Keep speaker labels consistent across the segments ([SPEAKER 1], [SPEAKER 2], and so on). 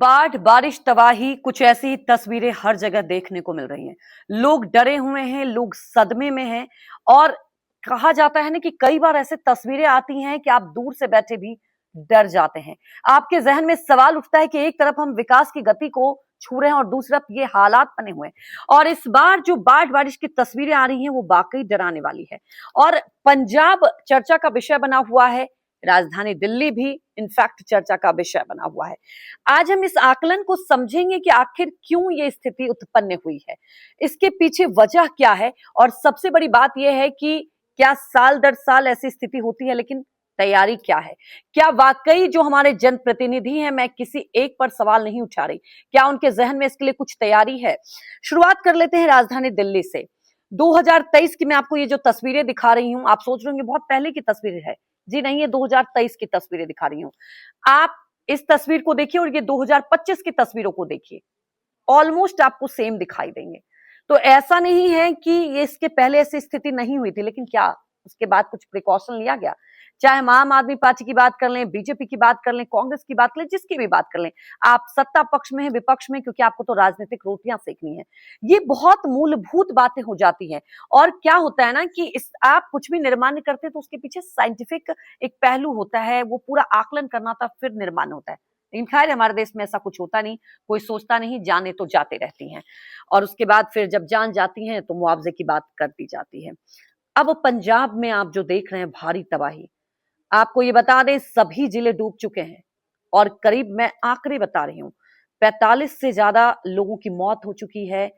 [SPEAKER 1] बाढ़, बारिश, तबाही, कुछ ऐसी ही तस्वीरें हर जगह देखने को मिल रही हैं। लोग डरे हुए हैं, लोग सदमे में हैं और कहा जाता है ना कि कई बार ऐसे तस्वीरें आती हैं कि आप दूर से बैठे भी डर जाते हैं। आपके जहन में सवाल उठता है कि एक तरफ हम विकास की गति को छू रहे हैं और दूसरी तरफ ये हालात बने हुए हैं। और इस बार जो बाढ़ बारिश की तस्वीरें आ रही हैं वो वाकई डराने वाली है। और पंजाब चर्चा का विषय बना हुआ है, राजधानी दिल्ली भी इनफैक्ट चर्चा का विषय बना हुआ है। आज हम इस आकलन को समझेंगे कि आखिर क्यों ये स्थिति उत्पन्न हुई है, इसके पीछे वजह क्या है और सबसे बड़ी बात यह है कि क्या साल दर साल ऐसी स्थिति होती है, लेकिन तैयारी क्या है? क्या वाकई जो हमारे जनप्रतिनिधि हैं, मैं किसी एक पर सवाल नहीं उठा रही, क्या उनके जहन में इसके लिए कुछ तैयारी है? शुरुआत कर लेते हैं राजधानी दिल्ली से। 2023 की मैं आपको ये जो तस्वीरें दिखा रही हूं, आप सोच रहे होंगे बहुत पहले की तस्वीर है। जी नहीं, ये 2023 की तस्वीरें दिखा रही हूं। आप इस तस्वीर को देखिए और ये 2025 की तस्वीरों को देखिए, ऑलमोस्ट आपको सेम दिखाई देंगे। तो ऐसा नहीं है कि ये इसके पहले ऐसी स्थिति नहीं हुई थी, लेकिन क्या उसके बाद कुछ प्रिकॉशन लिया गया? चाहे हम आम आदमी पार्टी की बात कर लें, बीजेपी की बात कर लें, कांग्रेस की बात कर लें, जिसकी भी बात कर लें, आप सत्ता पक्ष में है, विपक्ष में, क्योंकि आपको तो राजनीतिक रोटियां सेकनी है। ये बहुत मूलभूत बातें हो जाती हैं। और क्या होता है ना कि इस आप कुछ भी निर्माण करते हैं तो उसके पीछे साइंटिफिक एक पहलू होता है, वो पूरा आकलन करना था फिर निर्माण होता है। लेकिन खैर हमारे देश में ऐसा कुछ होता नहीं, कोई सोचता नहीं, जाने तो जाते रहती हैं और उसके बाद फिर जब जान जाती हैं तो मुआवजे की बात कर दी जाती है। अब पंजाब में आप जो देख रहे हैं भारी तबाही, आपको ये बता दें सभी जिले डूब चुके हैं और करीब, मैं आंकड़े बता रही हूं, 45 से ज्यादा लोगों की मौत हो चुकी है।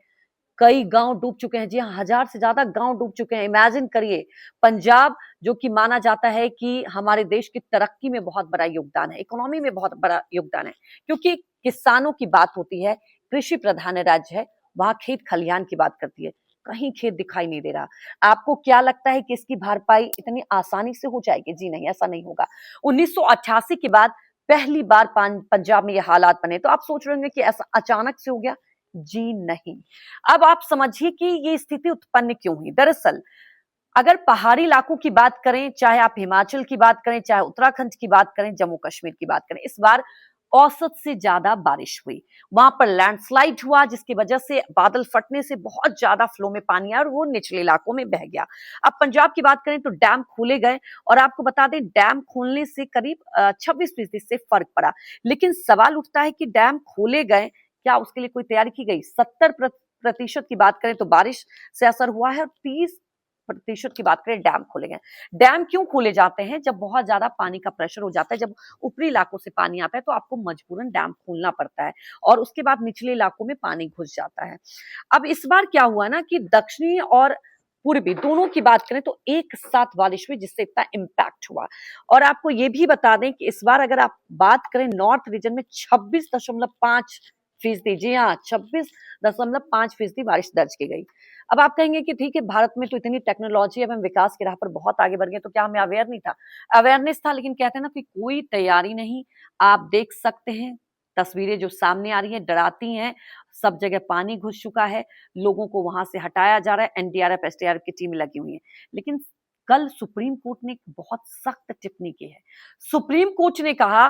[SPEAKER 1] कई गांव डूब चुके हैं। जी हाँ, 1000 से ज्यादा गांव डूब चुके हैं। इमेजिन करिए, पंजाब जो कि माना जाता है कि हमारे देश की तरक्की में बहुत बड़ा योगदान है, इकोनॉमी में बहुत बड़ा योगदान है, क्योंकि किसानों की बात होती है, कृषि प्रधान राज्य है, वहां खेत खलिहान की बात करती है। कहीं खेत दिखाई नहीं दे रहा। आपको क्या लगता है कि इसकी भरपाई इतनी आसानी से हो जाएगी? जी नहीं, ऐसा नहीं होगा। 1988 के बाद पहली बार पंजाब में ये हालात बने। तो आप सोच रहे होंगे कि ऐसा अचानक से हो गया? जी नहीं। अब आप समझिए कि ये स्थिति उत्पन्न क्यों हुई। दरअसल अगर पहाड़ी इलाकों की बात करें, चाहे आप हिमाचल की बात करें, चाहे उत्तराखंड की बात करें, जम्मू कश्मीर की बात करें, इस बार औसत से ज्यादा बारिश हुई। वहां पर लैंडस्लाइड हुआ, जिसकी वजह से बादल फटने से बहुत ज्यादा फ्लो में पानी आया और वो निचले इलाकों में बह गया। अब पंजाब की बात करें तो डैम खोले गए और आपको बता दें डैम खोलने से करीब 26% से फर्क पड़ा। लेकिन सवाल उठता है कि डैम खोले गए, क्या उसके लिए कोई तैयारी की गई? 70% की बात करें तो बारिश से असर हुआ है और 30% की बात करें डैम खोले गए। डैम क्यों खोले जाते हैं? जब बहुत ज्यादा पानी का प्रेशर हो जाता है, जब ऊपरी इलाकों से पानी आता है तो आपको मजबूरन डैम खोलना पड़ता है और उसके बाद निचले इलाकों में पानी घुस जाता है। अब इस बार क्या हुआ ना कि दक्षिणी और पूर्वी दोनों की बात करें तो एक साथ बारिश हुई, जिससे इतना इम्पैक्ट हुआ। और आपको ये भी बता दें कि इस बार अगर आप बात करें नॉर्थ रीजन में 26.5%, जी हाँ, 26.5% बारिश दर्ज की गई। अब आप कहेंगे कि ठीक है, भारत में तो इतनी टेक्नोलॉजी, अब हम विकास की राह पर बहुत आगे बढ़ गए, तो क्या हमें अवेयर नहीं था? अवेयरनेस था, लेकिन कहते हैं ना कि कोई तैयारी नहीं। आप देख सकते हैं तस्वीरें जो सामने आ रही हैं, डराती हैं। सब जगह पानी घुस चुका है, लोगों को वहां से हटाया जा रहा है, एनडीआरएफ एसडीआरएफ की टीम लगी हुई है। लेकिन कल सुप्रीम कोर्ट ने एक बहुत सख्त टिप्पणी की है। सुप्रीम कोर्ट ने कहा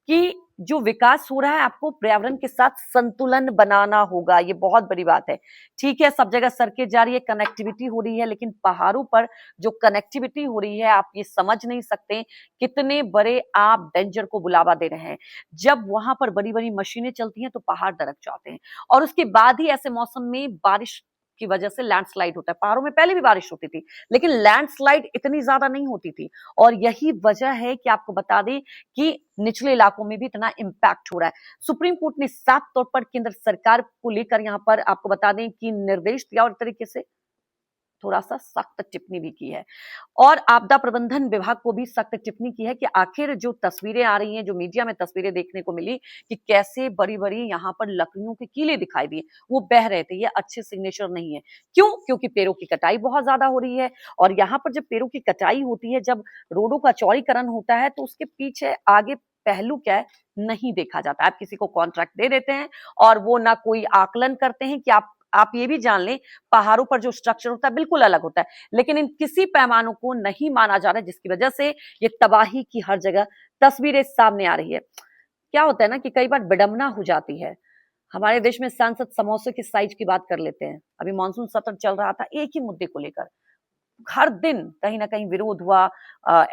[SPEAKER 1] कि जो विकास हो रहा है, आपको पर्यावरण के साथ संतुलन बनाना होगा। ये बहुत बड़ी बात है। ठीक है, सब जगह सड़कें जा रही है, कनेक्टिविटी हो रही है, लेकिन पहाड़ों पर जो कनेक्टिविटी हो रही है, आप ये समझ नहीं सकते कितने बड़े आप डेंजर को बुलावा दे रहे हैं। जब वहां पर बड़ी बड़ी मशीनें चलती हैं तो पहाड़ दरक जाते हैं और उसके बाद ही ऐसे मौसम में बारिश की वजह से लैंडस्लाइड होता है। पहाड़ों में पहले भी बारिश होती थी, लेकिन लैंडस्लाइड इतनी ज्यादा नहीं होती थी। और यही वजह है कि आपको बता दें कि निचले इलाकों में भी इतना इम्पैक्ट हो रहा है। सुप्रीम कोर्ट ने साफ तौर पर केंद्र सरकार को लेकर यहां पर आपको बता दें कि निर्देश दिया और तरीके से थोड़ा सा सख्त टिप्पणी भी की है और आपदा प्रबंधन विभाग को भी सख्त टिप्पणी की है कि आखिर जो तस्वीरें आ रही हैं, जो मीडिया में तस्वीरें देखने को मिली कि कैसे बड़ी बड़ी यहाँ पर लकड़ियों के कीले दिखाई दिए, वो बह रहे थे, ये अच्छे सिग्नेचर नहीं है। क्यों? क्योंकि पेड़ों की कटाई बहुत ज्यादा हो रही है और यहाँ पर जब पेड़ों की कटाई होती है, जब रोडों का चौड़ीकरण होता है, तो उसके पीछे आगे पहलू क्या है नहीं देखा जाता। आप किसी को कॉन्ट्रैक्ट दे देते हैं और वो ना कोई आकलन करते हैं कि आप ये भी जान लें, पहाड़ों पर जो स्ट्रक्चर होता है बिल्कुल अलग होता है, लेकिन इन किसी पैमानों को नहीं माना जा रहा है, जिसकी वजह से ये तबाही की हर जगह तस्वीरें सामने आ रही है। क्या होता है ना कि कई बार विडंबना हो जाती है। हमारे देश में सांसद समोसे के साइज की बात कर लेते हैं। अभी मानसून सत्र चल रहा था, एक ही मुद्दे को लेकर हर दिन कहीं ना कहीं विरोध हुआ,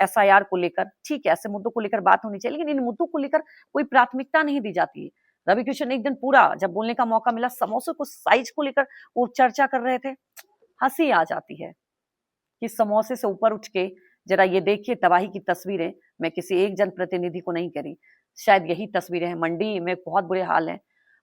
[SPEAKER 1] एसआईआर को लेकर। ठीक है, ऐसे मुद्दों को लेकर बात होनी चाहिए, लेकिन इन मुद्दों को लेकर कोई प्राथमिकता नहीं दी जाती है। रवि किशन एक दिन पूरा जब बोलने का मौका मिला, समोसे को साइज को लेकर वो चर्चा कर रहे थे। हंसी आ जाती है कि समोसे से ऊपर उठ के जरा ये देखिए तबाही की तस्वीरें। मैं किसी एक जनप्रतिनिधि को नहीं करी, शायद यही तस्वीरें हैं। मंडी में बहुत बुरे हाल हैं,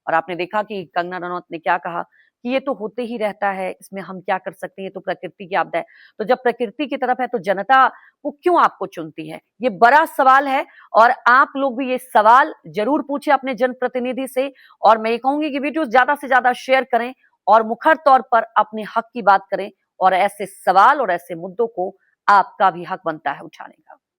[SPEAKER 1] और आपने देखा कि कंगना रनौत ने क्या कहा कि ये तो होते ही रहता है, इसमें हम क्या कर सकते हैं, ये तो प्रकृति की आपदा है। तो जब प्रकृति की तरफ है तो जनता वो क्यों आपको चुनती है? ये बड़ा सवाल है, और आप लोग भी ये सवाल जरूर पूछे अपने जनप्रतिनिधि से। और मैं ये कहूंगी कि वीडियो ज्यादा से ज्यादा शेयर करें और मुखर तौर पर अपने हक की बात करें, और ऐसे सवाल और ऐसे मुद्दों को आपका भी हक बनता है उठाने का।